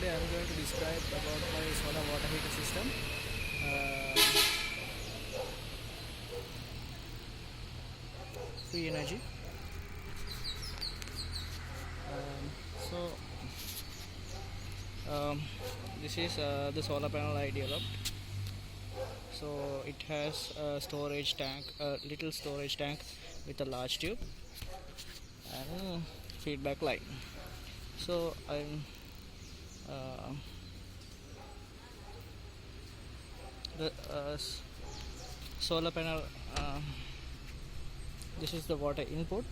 Today I am going to describe about my solar water heater system. Free energy. So this is the solar panel I developed. So it has a storage tank, a little storage tank with a large tube and feedback line. So I'm the solar panel. This is the water input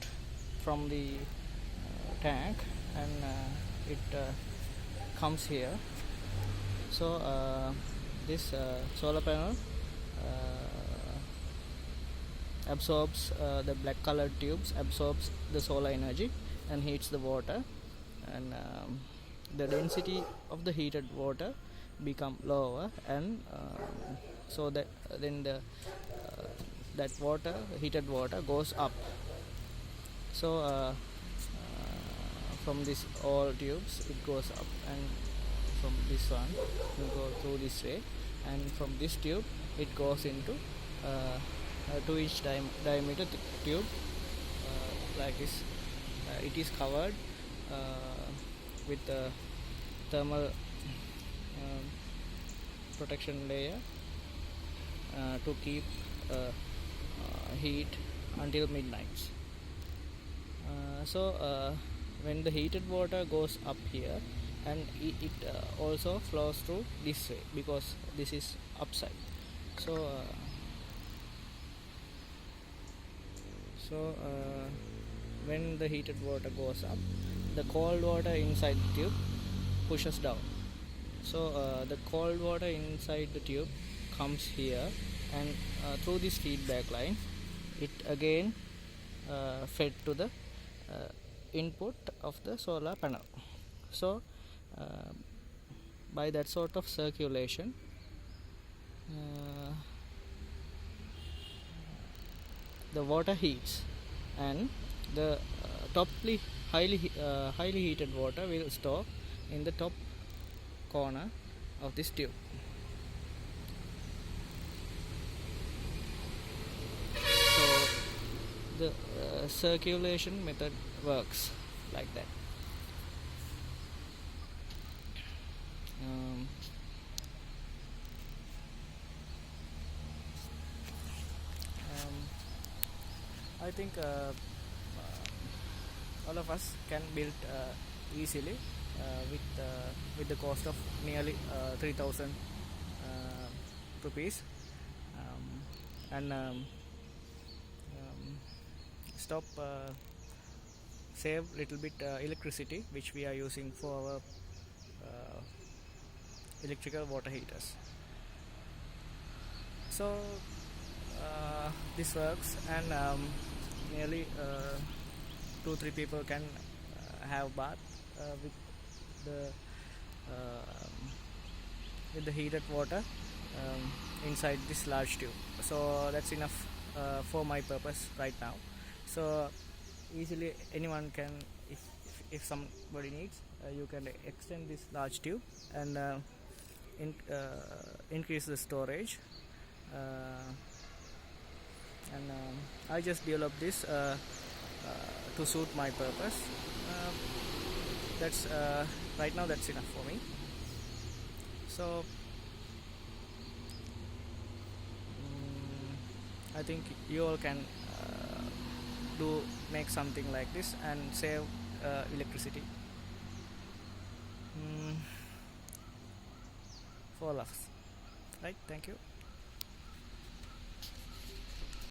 from the tank, and it comes here. So this solar panel absorbs the black colored tubes, absorbs the solar energy and heats the water, and the density of the heated water become lower, and so that then the that water, heated water, goes up. So from this all tubes it goes up, and from this one will go through this way, and from this tube it goes into a 2-inch diameter tube like this. It is covered with a thermal protection layer to keep heat until midnight. So when the heated water goes up here, and it also flows through this way because this is upside. So when the heated water goes up, the cold water inside the tube pushes down. So the cold water inside the tube comes here, and through this feedback line it again fed to the input of the solar panel. So by that sort of circulation, the water heats, and the highly heated water will store in the top corner of this tube. So the circulation method works like that. I think all of us can build easily with the cost of nearly 3,000 rupees, and stop save little bit electricity which we are using for our electrical water heaters. So this works, and nearly 2-3 people can have bath with the heated water inside this large tube. So that's enough for my purpose right now. So easily anyone can, if somebody needs, you can extend this large tube and increase the storage. And I just developed this to suit my purpose. That's right now that's enough for me. So I think you all can make something like this and save electricity for all of us. Right? Thank you.